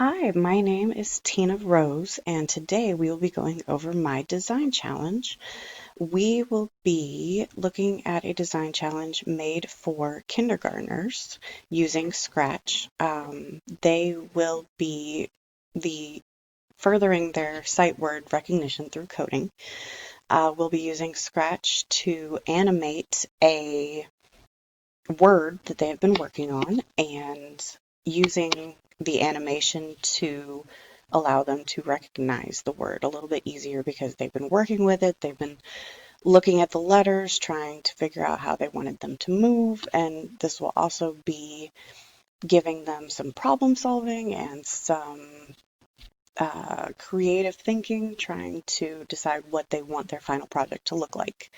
Hi, my name is Tina Rose, and today we will be going over my design challenge. We will be looking at a design challenge made for kindergartners using Scratch. They will be furthering their sight word recognition through coding. We'll be using Scratch to animate a word that they have been working on and using the animation to allow them to recognize the word a little bit easier because they've been working with it. They've been looking at the letters, trying to figure out how they wanted them to move, and this will also be giving them some problem solving and some creative thinking, trying to decide what they want their final project to look like.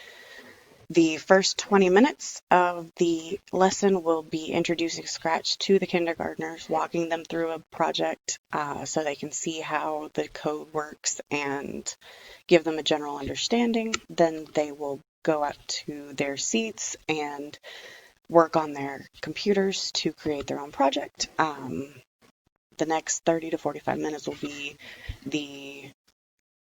The first 20 minutes of the lesson will be introducing Scratch to the kindergartners, walking them through a project so they can see how the code works and give them a general understanding. Then they will go up to their seats and work on their computers to create their own project. The next 30 to 45 minutes will be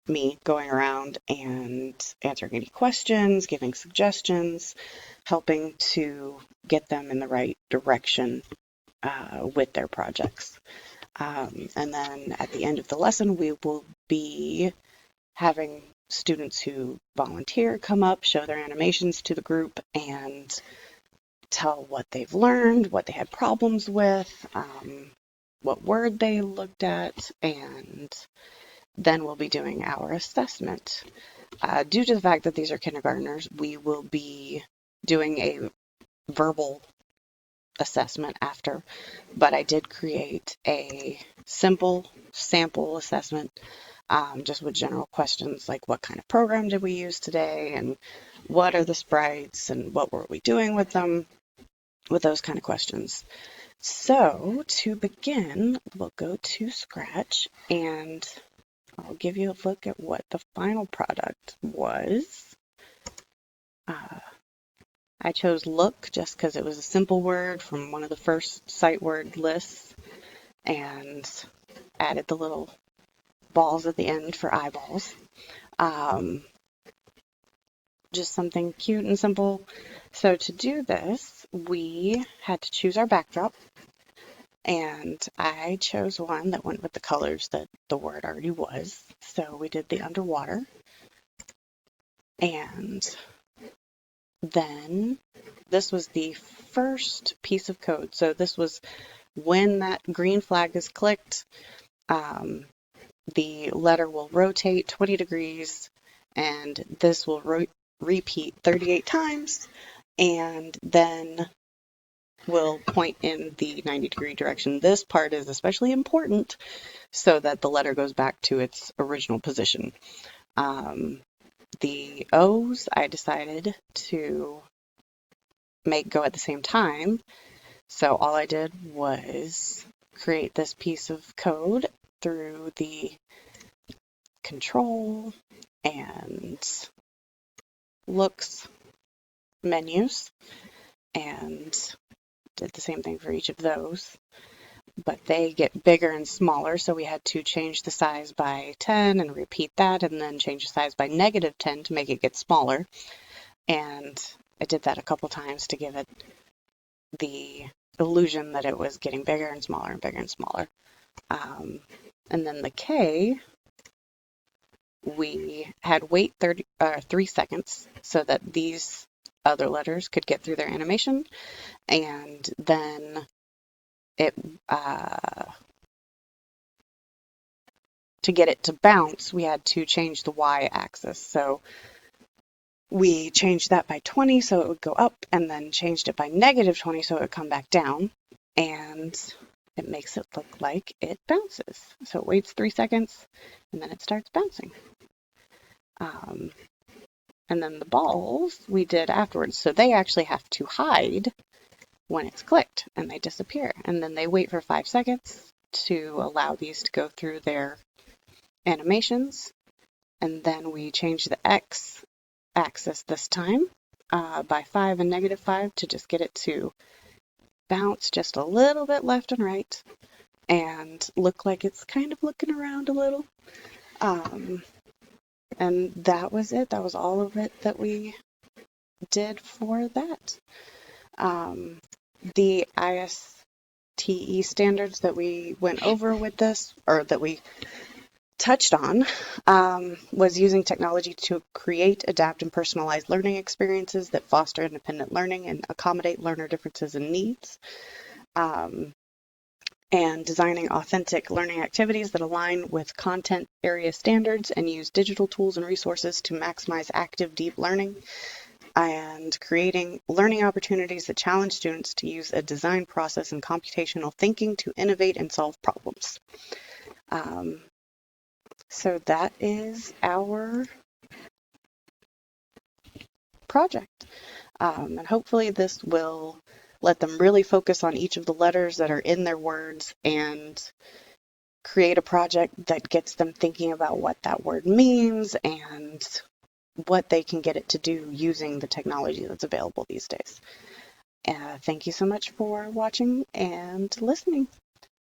me going around and answering any questions, giving suggestions, helping to get them in the right direction with their projects. And then at the end of the lesson, we will be having students who volunteer come up, show their animations to the group, and tell what they've learned, what they had problems with, what word they looked at, and then we'll be doing our assessment. Due to the fact that these are kindergartners, we will be doing a verbal assessment after, but I did create a simple sample assessment just with general questions like what kind of program did we use today and what are the sprites and what were we doing with them, with those kind of questions. So to begin, we'll go to Scratch and I'll give you a look at what the final product was. I chose look just because it was a simple word from one of the first sight word lists and added the little balls at the end for eyeballs. Just something cute and simple. So to do this, we had to choose our backdrop. And I chose one that went with the colors that the word already was. So we did the underwater. And then this was the first piece of code. So this was when that green flag is clicked, the letter will rotate 20 degrees and this will repeat 38 times and then will point in the 90-degree direction. This part is especially important so that the letter goes back to its original position. The O's I decided to make go at the same time. So all I did was create this piece of code through the control and looks menus and did the same thing for each of those. But they get bigger and smaller, so we had to change the size by 10 and repeat that, and then change the size by -10 to make it get smaller. And I did that a couple times to give it the illusion that it was getting bigger and smaller and bigger and smaller. And then the K, we had wait 3 seconds so that these other letters could get through their animation, and then it to get it to bounce, we had to change the y-axis. So we changed that by 20 so it would go up, and then changed it by -20 so it would come back down, and it makes it look like it bounces. So it waits 3 seconds, and then it starts bouncing. And then the balls we did afterwards. So they actually have to hide when it's clicked, and they disappear. And then they wait for 5 seconds to allow these to go through their animations. And then we change the x-axis this time by 5 and -5 to just get it to bounce just a little bit left and right. and look like it's kind of looking around a little. Um, and that was it. That was all of it that we did for that. Um, the ISTE standards that we went over with this, or that we touched on, was using technology to create, adapt, and personalize learning experiences that foster independent learning and accommodate learner differences and needs. And designing authentic learning activities that align with content area standards and use digital tools and resources to maximize active, deep learning, and creating learning opportunities that challenge students to use a design process and computational thinking to innovate and solve problems. So that is our project. And hopefully this will let them really focus on each of the letters that are in their words and create a project that gets them thinking about what that word means and what they can get it to do using the technology that's available these days. Thank you so much for watching and listening.